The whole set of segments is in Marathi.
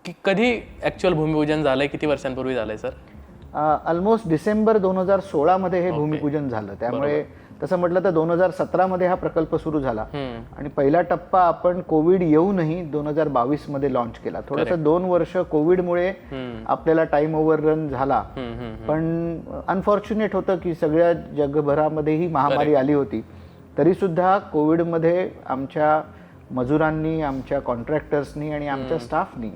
की कधी ॲक्च्युअल भूमिपूजन झालंय, किती वर्षांपूर्वी झालंय सर? ऑलमोस्ट डिसेंबर 2016 मध्ये हे भूमिपूजन झालं. त्यामुळे तसं म्हटलं तर 2017 मध्ये हा प्रकल्प सुरू झाला आणि पहिला टप्पा आपण कोविड येऊनही 2022 मध्ये लॉन्च केला. थोडंसं 2 वर्ष कोविडमुळे आपल्याला टाइम ओव्हररन झाला, पण अनफॉर्च्युनेट होतं की सगळ्या जगभरामध्ये ही महामारी आली होती. तरी सुद्धा कोविडमध्ये आमच्या मजुरांनी, आमच्या कॉन्ट्रॅक्टर्सनी आणि आमच्या स्टाफनी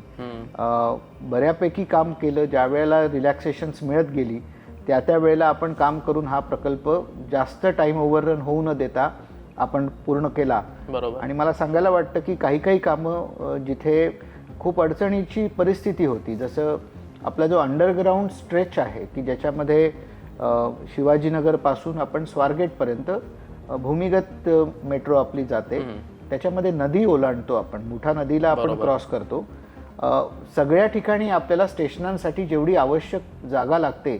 बऱ्यापैकी काम केलं. ज्या वेळेला रिलॅक्सेशन्स मिळत गेली त्या वेळेला आपण काम करून हा प्रकल्प जास्त टाइम ओव्हररन होऊ न देता आपण पूर्ण केला. बरोबर. आणि मला सांगायला वाटतं की काही कामं जिथे खूप अडचणीची परिस्थिती होती, जसं आपला जो अंडरग्राऊंड स्ट्रेच आहे की ज्याच्यामध्ये शिवाजीनगरपासून आपण स्वारगेटपर्यंत भूमिगत मेट्रो आपली जाते, त्याच्यामध्ये नदी ओलांडतो आपण, मुठा नदीला आपण क्रॉस करतो. सगळ्या ठिकाणी आपल्याला स्टेशनांसाठी जेवढी आवश्यक जागा लागते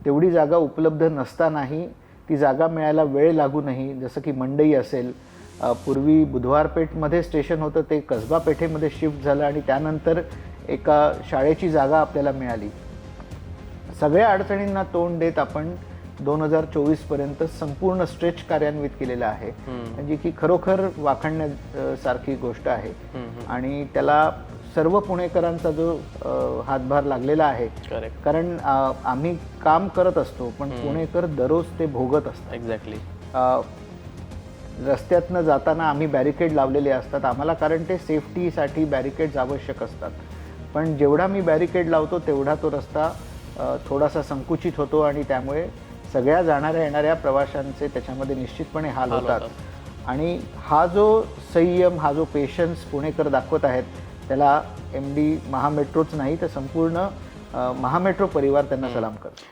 तेवढी जागा उपलब्ध नसतानाही ती जागा मिळायला वेळ लागू नये. जसं की मंडई असेल, पूर्वी बुधवार पेठमध्ये स्टेशन होतं, ते कसबा पेठेमध्ये शिफ्ट झालं आणि त्यानंतर एका शाळेची जागा आपल्याला मिळाली. सगळ्या अडचणींना तोंड देत आपण 2024 पर्यंत संपूर्ण स्ट्रेच कार्यान्वित केलेला आहे, म्हणजे की खरोखर वाखाणण्यासारखी गोष्ट आहे. आणि त्याला सर्व पुणेकरांचा जो हातभार लागलेला आहे, कारण आम्ही काम करत असतो पण पुणेकर दररोज ते भोगत असतात. एक्झॅक्टली. रस्त्यातनं जाताना आम्ही बॅरिकेड लावलेले असतात आम्हाला, कारण ते सेफ्टीसाठी बॅरिकेड्स आवश्यक असतात. पण जेवढा मी बॅरिकेड लावतो तेवढा तो रस्ता थोडासा संकुचित होतो आणि त्यामुळे सगळ्या जाणाऱ्या येणाऱ्या प्रवाशांचे त्याच्यामध्ये निश्चितपणे हाल होतात. आणि हा जो संयम, हा जो पेशन्स पुणेकर दाखवत आहेत, त्याला MD महामेट्रोच नाही तर संपूर्ण महामेट्रो परिवार त्यांना सलाम करतो.